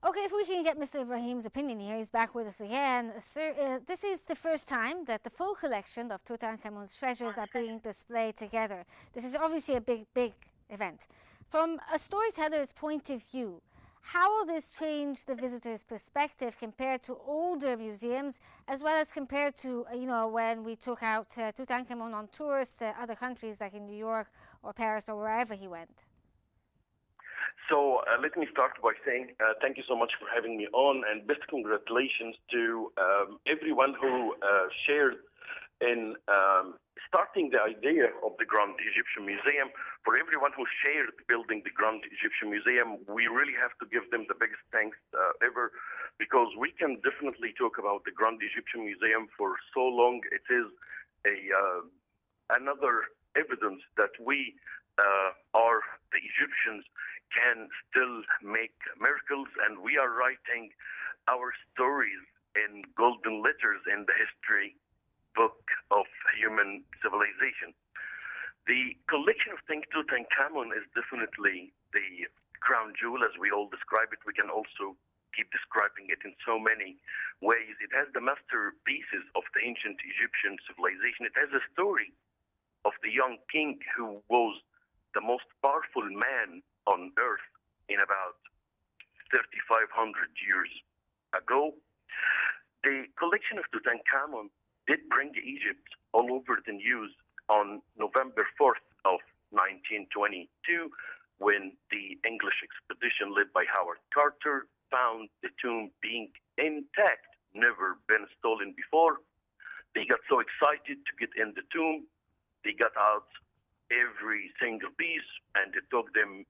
Okay, if we can get Mr. Ibrahim's opinion here, he's back with us again. Sir, this is the first time that the full collection of Tutankhamun's treasures are being displayed together. This is obviously a big event. From a storyteller's point of view, how will this change the visitor's perspective compared to older museums, as well as compared to, when we took out Tutankhamun on tours to other countries like in New York or Paris or wherever he went? So let me start by saying thank you so much for having me on, and best congratulations to everyone who shared in starting the idea of the Grand Egyptian Museum. For everyone who shared building the Grand Egyptian Museum, we really have to give them the biggest thanks ever, because we can definitely talk about the Grand Egyptian Museum for so long. It is another evidence that we are the Egyptians can still make miracles, and we are writing our stories in golden letters in the history book of human civilization. The collection of King Tutankhamun is definitely the crown jewel, as we all describe it. We can also keep describing it in so many ways. It has the masterpieces of the ancient Egyptian civilization. It has a story of the young king who was the most powerful man on earth in about 3,500 years ago. The collection of Tutankhamun did bring Egypt all over the news on November 4th of 1922, when the English expedition led by Howard Carter found the tomb being intact, never been stolen before. They got so excited to get in the tomb, they got out every single piece, and it took them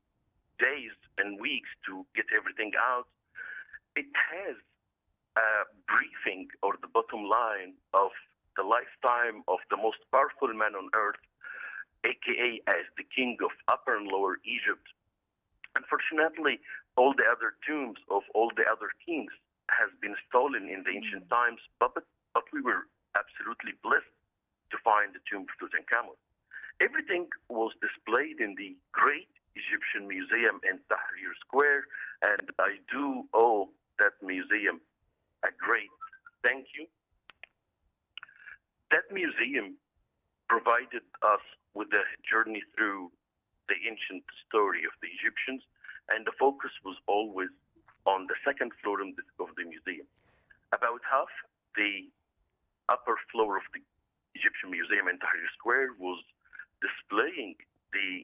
days and weeks to get everything out. It has a briefing, or the bottom line, of the lifetime of the most powerful man on earth, aka as the king of Upper and Lower Egypt. Unfortunately, all the other tombs of all the other kings has been stolen in the ancient times, but we were absolutely blessed to find the tomb of Tutankhamun. Everything was displayed in the great Egyptian Museum in Tahrir Square, and I do owe that museum a great thank you. That museum provided us with a journey through the ancient story of the Egyptians, and the focus was always on the second floor of the museum. About half the upper floor of the Egyptian Museum in Tahrir Square was displaying the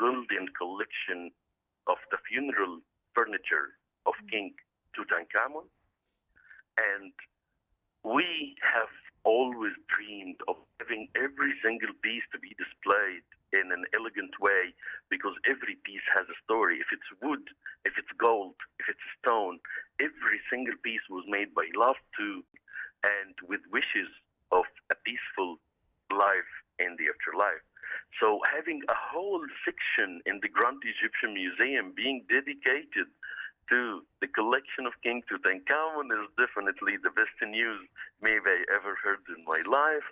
golden collection of the funeral furniture of King Tutankhamun. And we have always dreamed of having every single piece to be displayed in an elegant way, because every piece has a story. If it's wood, if it's gold, if it's stone, every single piece was made by love too, and with wishes of a peaceful life in the afterlife. So having a whole section in the Grand Egyptian Museum being dedicated to the collection of King Tutankhamun is definitely the best news maybe I ever heard in my life.